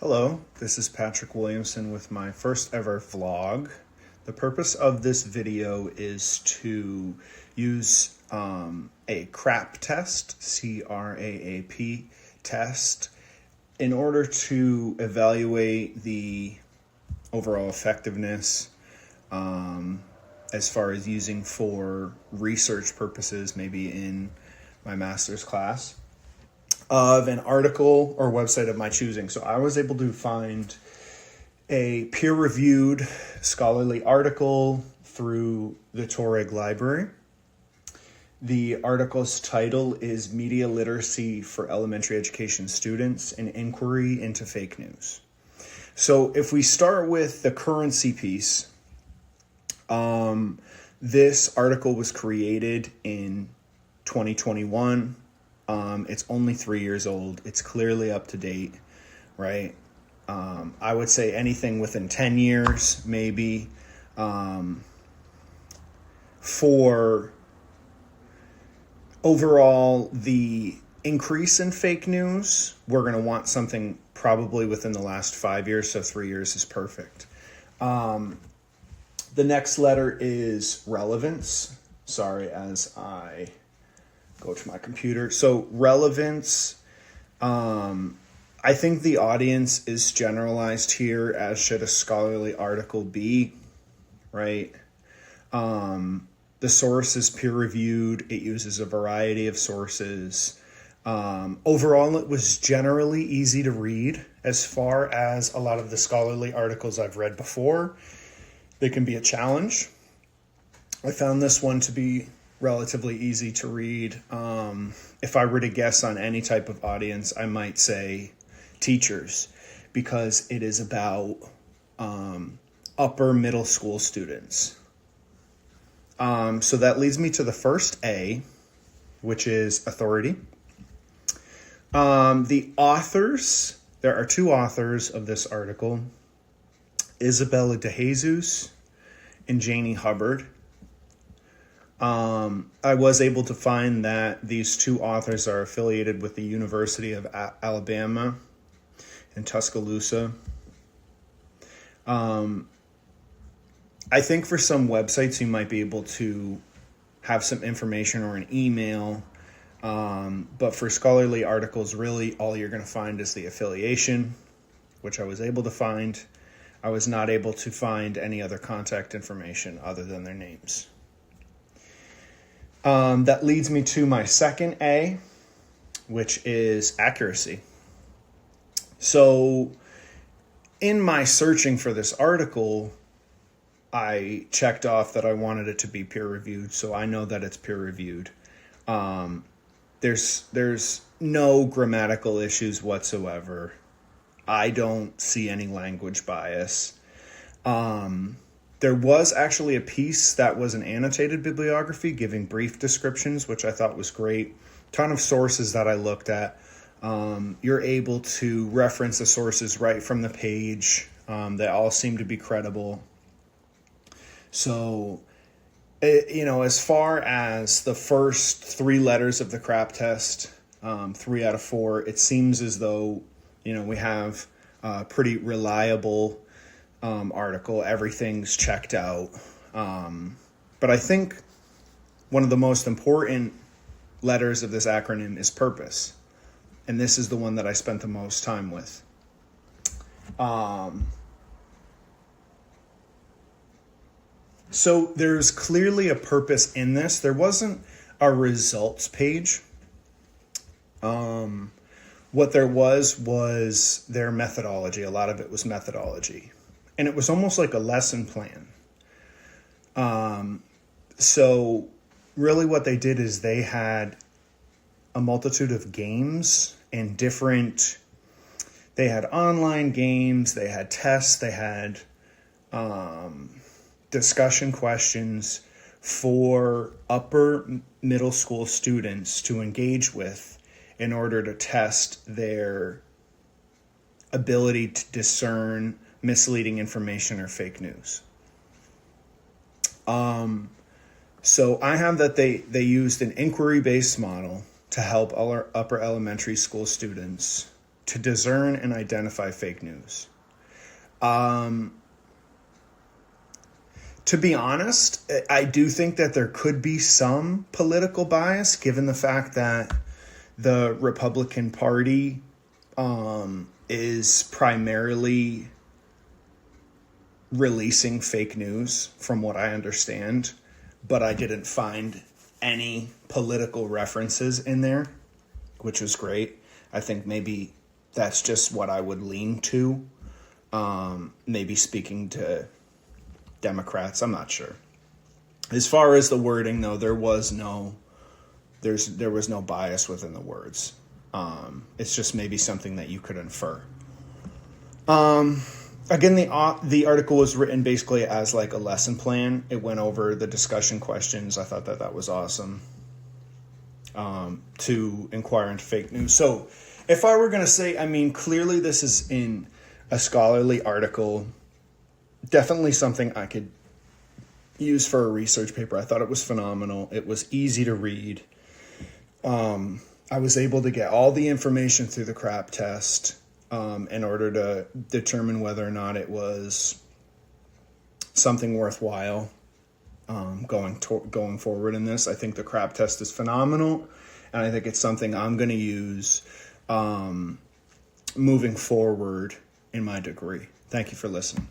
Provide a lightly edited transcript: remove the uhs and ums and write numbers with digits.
Hello, this is Patrick Williamson with my first ever vlog. The purpose of this video is to use a CRAAP test, C-R-A-A-P test, in order to evaluate the overall effectiveness as far as using for research purposes, maybe in my master's class, of an article or website of my choosing. So I was able to find a peer-reviewed scholarly article through the Tuareg Library. The article's title is Media Literacy for Elementary Education Students, an Inquiry into Fake News. So if we start with the currency piece, this article was created in 2021. It's only 3 years old. It's clearly up to date, right? I would say anything within 10 years, maybe. For overall, the increase in fake news, we're going to want something probably within the last 5 years, so 3 years is perfect. The next letter is relevance. Sorry, as I go to my computer. So relevance, I think the audience is generalized here, as should a scholarly article be, right? The source is peer-reviewed. It uses a variety of sources. Overall, it was generally easy to read. As far as a lot of the scholarly articles I've read before, they can be a challenge. I found this one to be relatively easy to read. If I were to guess on any type of audience, I might say teachers, because it is about upper middle school students. So that leads me to the first A, which is authority. The authors, there are two authors of this article, Isabella DeJesus and Janie Hubbard. I was able to find that these two authors are affiliated with the University of Alabama in Tuscaloosa. I think for some websites you might be able to have some information or an email, but for scholarly articles, really all you're going to find is the affiliation, which I was able to find. I was not able to find any other contact information other than their names. That leads me to my second A, which is accuracy. So in my searching for this article, I checked off that I wanted it to be peer-reviewed, so I know that it's peer-reviewed. There's no grammatical issues whatsoever. I don't see any language bias. There was actually a piece that was an annotated bibliography giving brief descriptions, which I thought was great. Ton of sources that I looked at. You're able to reference the sources right from the page. They all seem to be credible. So, as far as the first three letters of the CRAAP test, 3 out of 4, it seems as though, we have a pretty reliable article. Everything's checked out. But I think one of the most important letters of this acronym is purpose. And this is the one that I spent the most time with. So there's clearly a purpose in this. There wasn't a results page. What there was their methodology. A lot of it was methodology. And it was almost like a lesson plan. So really what they did is they had a multitude of games and they had online games, they had tests, they had discussion questions for upper middle school students to engage with in order to test their ability to discern misleading information or fake news. So I have that they used an inquiry-based model to help upper elementary school students to discern and identify fake news. To be honest, I do think that there could be some political bias given the fact that the Republican Party is primarily releasing fake news from what I understand, but I didn't find any political references in there, which was great. I think maybe that's just what I would lean to. Maybe speaking to Democrats, I'm not sure. As far as the wording, though, there was no bias within the words. It's just maybe something that you could infer. Again, the article was written basically as like a lesson plan. It went over the discussion questions. I thought that was awesome. To inquire into fake news. So if I were going to say, I mean, clearly this is in a scholarly article. Definitely something I could use for a research paper. I thought it was phenomenal. It was easy to read. I was able to get all the information through the CRAAP test in order to determine whether or not it was something worthwhile going forward in this. I think the CRAAP test is phenomenal, and I think it's something I'm going to use moving forward in my degree. Thank you for listening.